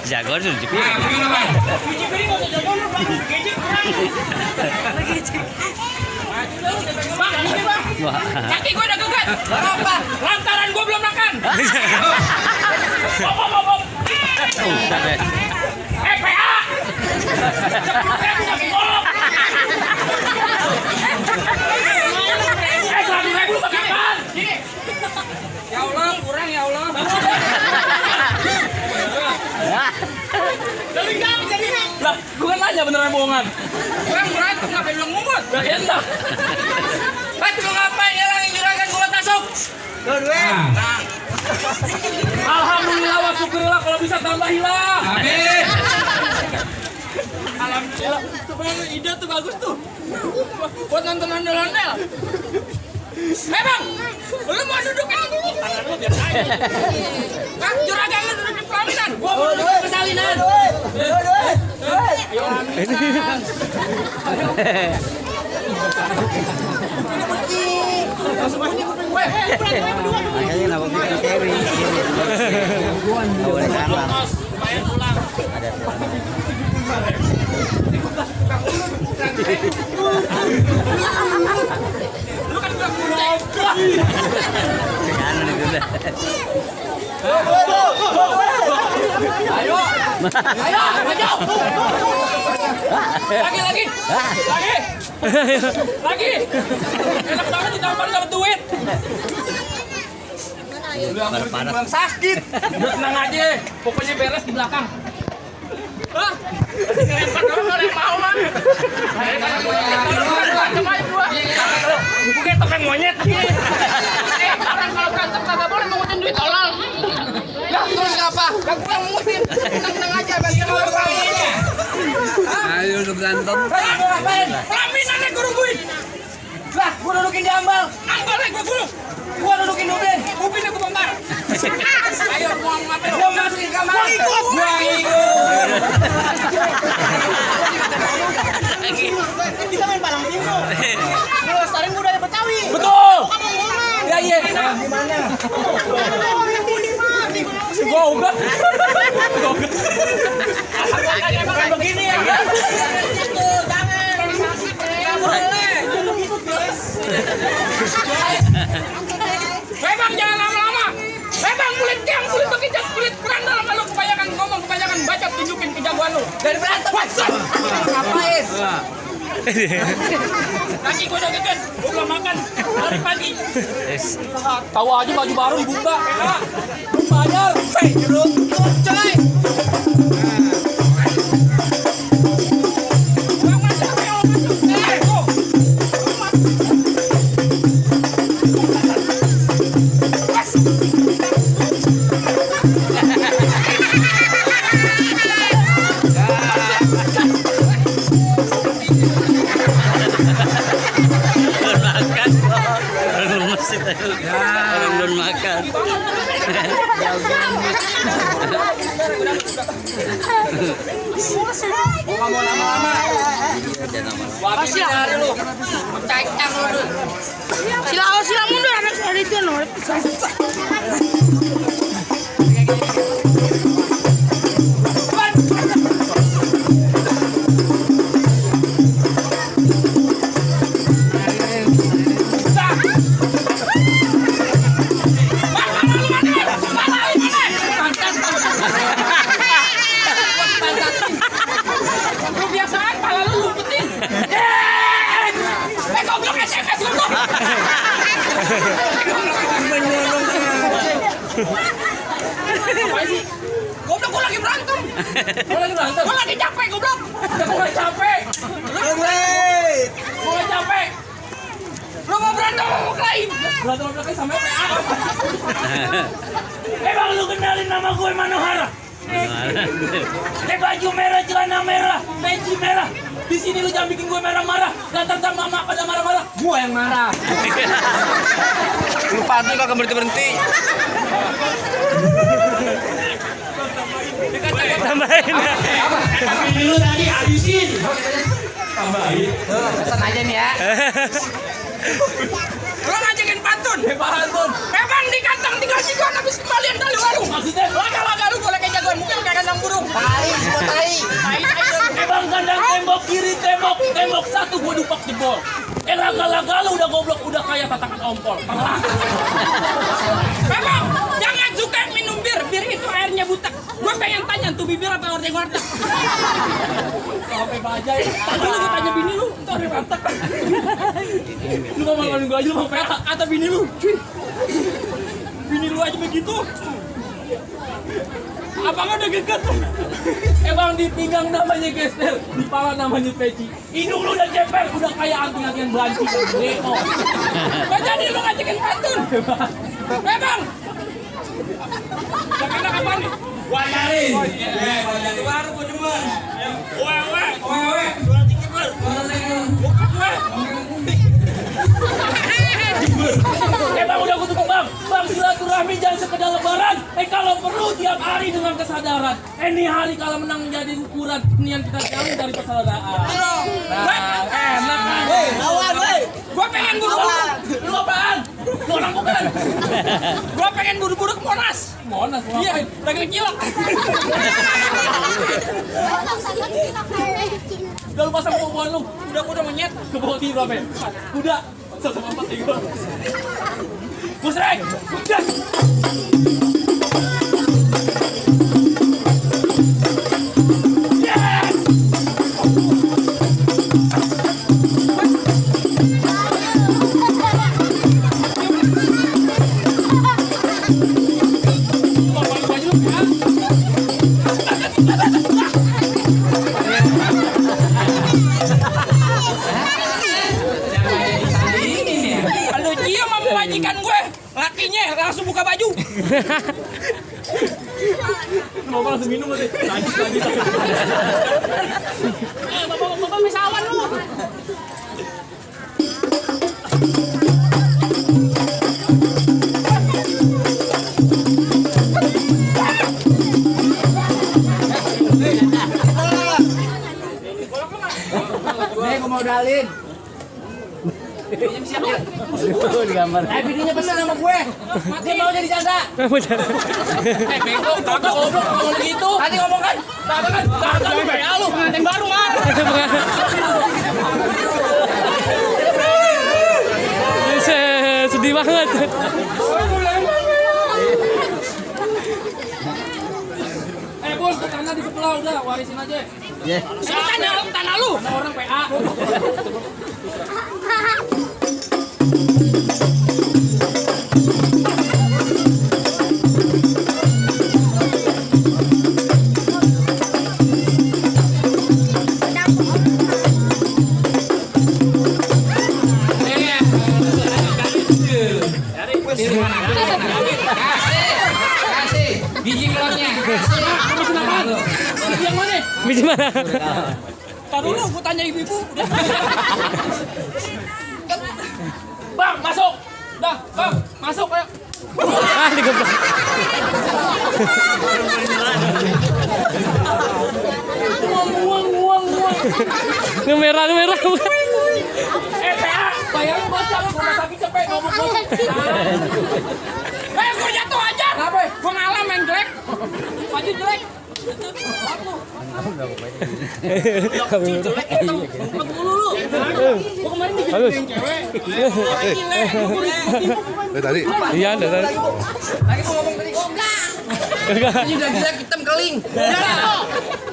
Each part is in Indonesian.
Jagoan sudah cuci piring. Kaki gue udah gugat. Kenapa? Lantaran gue belum makan. PA. Ya Allah, kurang ya Allah. Lah, gue kan nanya beneran bohongan. Kurang berantem, ngapain bilang mungut? Gak enak. Kan lu ngapain nyerangin juragan gue tasuk? Dua-dua. Alhamdulillah wa syukurillah, kalau bisa tambahilah. Amin. Alhamdulillah. Sebenarnya ide tuh bagus tuh. Buat nonton ondel-ondel. Bang, lu mau dudukin tangan lu biar naik. Kak, juragan lu duduk di pelaminan. Gua mau duduk di persalinan. Ayo laminan. Makanya kenapa bikin carry? Boleh kalah. Lumayan pulang. Lu kan gua kunci. Kanan itu dah. Ayo. Ayo, maju. Lagi. Lagi. Enak banget ditampar dapat duit. Parah-parah. Sakit. Udah tenang aja. Pokoknya beres di belakang. Hah? Ngelempar kalau yang mau mah. Bukan topeng monyet. Orang kalau berantem kagak boleh mengutin duit tolol. Lah terus apa? Gak kurang mengutin. Tenang aja bagian orang ini. Ayo udah berantem. Ngapain? Pelaminan gue nungguin. Lah, gue dudukin di ambal. Ambalnya gue gulung. Gue dudukin Upin. Upinnya gue bongkar. Ayo, gue ngapain? Gue masukin kamar. Gue ikut. Kita main palang pintu. Lu lestariin budaya Betawi. Betul. Kamu ngomong. Ya iya. Gimana? Yang ini mah. Gue ugat. Emang begini ya. Jangan. Nggak boleh. Memang jangan lama-lama. Memang kulit tiang, kulit bekicot, kulit kerandal. Kalau kebanyakan ngomong, kebanyakan baca, tunjukin kejagoan lu. Dari berantem. Ngapain? Kaki gue udah geget, gue belum makan dari pagi. Tahu aja baju baru dibuka. Belum bayar. Jeruk coy. Belum makan. Mau lama-lama. Pasti ada lu. Cacang lu. Sila mundur anak saya itu no. Goblok, gue lagi berantem. Gue lagi capek, goblok. Gue lagi capek. Gue lagi capek. Lu mau berantem mau klaim? Berantem mau klaim sama PA. Emang lu kenalin nama gue Manohara? Baju merah, celana merah, peci merah. Di sini lu jangan bikin gue marah-marah. Datang mama pada marah-marah. Gue yang marah. Lu pantun kagak berhenti. Tambahin. Tapi dulu tadi habisin. Tambahin. Pesan aja nih ya. Lo ngajakin pantun. Pantun. Memang di kantong dikasih gua habis kembalian kali warung. Maksudnya laga-laga lu boleh kayak jagoan mungkin kayak kandang burung. Tai, semua tai. Memang kandang tembok kiri tembok satu gua dupak jebol. Laga-laga lu udah goblok udah kayak tatakan ompol. Memang jangan suka minum bir itu airnya butek. Gua pengen tanya tuh bibir apa warteg-warteg. Sampai bajai. Lu gua tanya bini lu, entar dia warteg. Lu ngomongin gua aja lu mau petak kata bini lu. Bini lu aja begitu. Abang udah geget. Emang di pinggang namanya gestel, di pala namanya peci. Hidung lu udah cepet, udah kayak anting-anting belanci. Leko. Kok jadi lu ngajakin pantun? Memang. Jangan apa nih? Wajarin. Wajari baru gua demen. Wewe. Dua tinggi ber. Bang udah gua tutup bang. Bang silaturahmi jangan sekedar lebaran. Kalau perlu tiap hari dengan kesadaran. Ini hari kalau menang menjadi ukuran niat kita jauh dari persaudaraan. Enak kan? Lawan, woi. Gua pengen buru-buru. Lu apaan? Lu orang bukan. Gua pengen buru-buru ke Monas. Monas mau ngapain? Dagang cilok. Udah lu pasang kebobohan lu. Udah menyet. Kebobohan tiga berapa? Udah. 1,43. Musrek. Udah. Majikan gue, lakinya langsung buka baju. Mau langsung minum aja. Lagi. Bapak misawan lu. Nih, gua mau dalin. Digambar. Bininya pesan sama gue. Dia mau jadi jaga. Bego, kakak goblok ngomong gitu. Tadi ngomong kan. Kakak lu kayak lu, pengantin baru mah. Sedih banget. Bos, tanah di sebelah udah warisin aja. Ye. Tanah lu. Ada orang PA. Kasih. Biji kelonnya. Yang mana? Biji mana? Taruh dulu, gua tanya ibu-ibu. Bang, masuk. Dah, bang, masuk ayo. Digeblok. Nguang. Ngemerah. PA, bayangin bocah lu rumah sakit capek ngomong. Gua jatuh aja. Kenapa? Gua ngalah main jelek. Maju jelek. Jelek lu. Gua kemarin dibikin cewek. Tadi. Iya, dari. Lagi mau ngomong tadi. Ini udah gila hitam keling.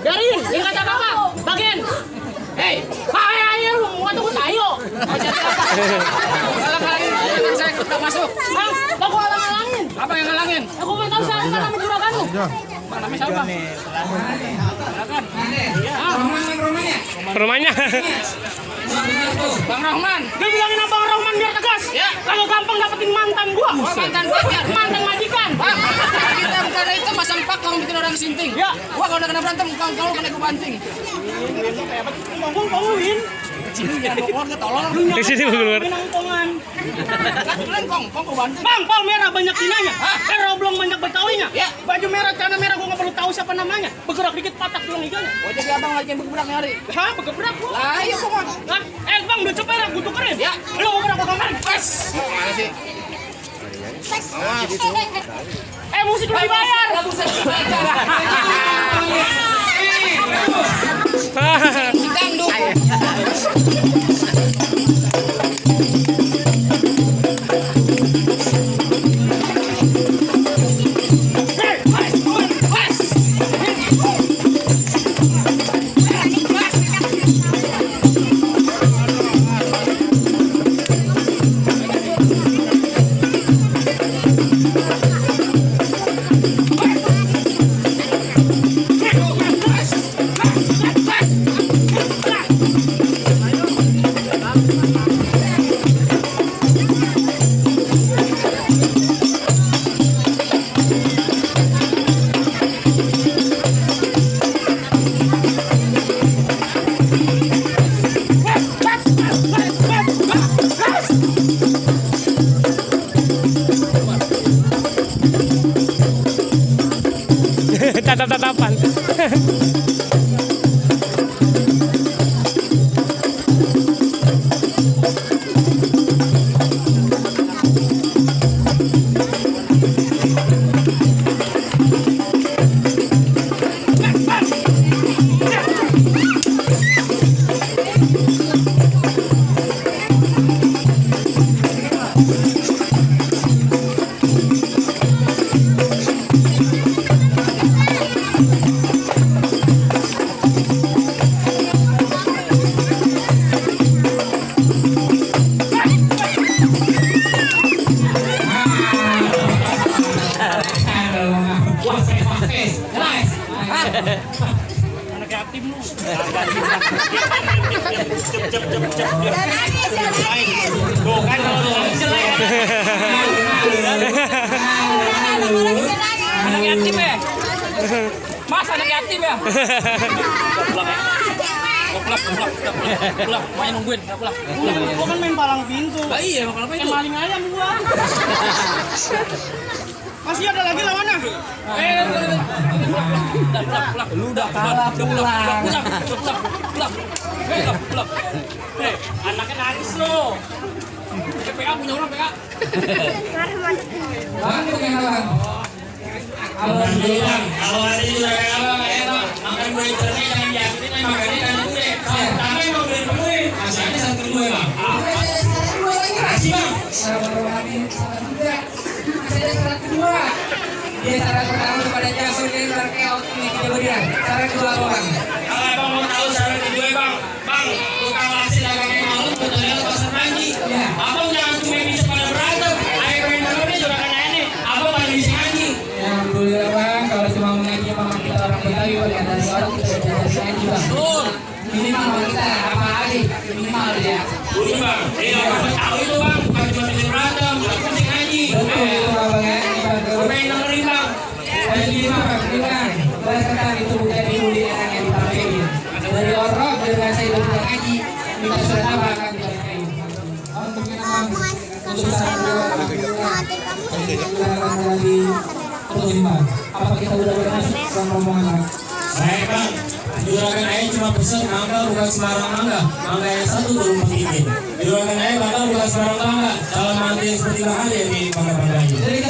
Biarin, dia kata apa? Bagian. Hei, ayo lu mau tunggu tayo. Mau jadi apa? Halang-halangin saya udah masuk. Bang, aku halang-halangin. Apa yang ngalangin? Aku mau tahu siapa nama juragan lu. Namanya siapa? Rumahnya. Bang Rahman. Dia bilangin Abang Rahman biar tegas. Ya. Kalau gampang dapetin mantan gua. Mantan pacar. Mantan majikan. Kita bukan itu pasang pakong bikin orang sinting. Ya. Gua kalau udah kena berantem, kau kena gua banting. Ngomong-ngomongin. Di sini keluar. Nongkongan. Kong banting. Bang, pal merah banyak tinanya. Roblong banyak betawinya. Ya. Baju merah, celana merah gua nggak perlu tahu siapa apa namanya? Bergerak dikit patah tulang iganya. Oh jadi abang lagi yang bergerak nyari. Hah, bergerak gua. Lah iya kok bang. Hah? Bang, udah cepet ya, butuh keren. Ya. Lu mau gerak ke kamar? Pas. Mana sih? Musik lu dibayar. Tatap-tatapan. Anak yatim lu. Anak yatim ya? Mas anak yatim ya? Pulang, main nungguin, pulang. Gua kan main palang pintu. Lah iya, makan apa Kayak itu? maling ayam gua. Masih ada lagi lawannya. Lu udah kalah, pulang. Anaknya nangis lo. PA punya orang PA. Bang itu kayak apa? Alhamdulillah. Kalau hari ini udah kayak apa? Enak. Makan gue internet jangan diakhiri, makannya kan gue. Sampai mau beli gue. Masanya satu gue bang. Kasih bang. Cara kedua. Dia cara pertama kepada jasa dan workout ini kita berikan. Cara kedua bang. Kalau abang mau tahu cara kedua bang, tukang laksi dagangnya malu betulnya pasar manji. Abang jangan cuma bisa pada berantem. Ayo main dulu juga kena ini. Abang paling bisa ngaji. Alhamdulillah bang, kalau cuma mengaji memang kita orang Betawi ya dari orang kita bisa ngaji bang. Betul. Minimal kita apa lagi? Minimal ya. Betul bang. Iya abang tahu itu bang, bukan cuma bisa berantem, tapi bisa ngaji. Betul bang ya. Main dengerin bang. Dan lima bang, boleh kata itu bukan dihuli yang dipakai. Dari orang dengan saya itu tidak ngaji, kita sudah apa akan dipakai. Untuk bang, untuk apa kita udah berhasil sama rombongan? Baik bang, juragan ayah cuma pesan mangga bukan sembarang mangga. Mangga yang satu belum begini. Juragan ayah bakal bukan sembarang mangga. Calon mantu yang seperti bang aja yang di mangga-mangga ini. Jadi kita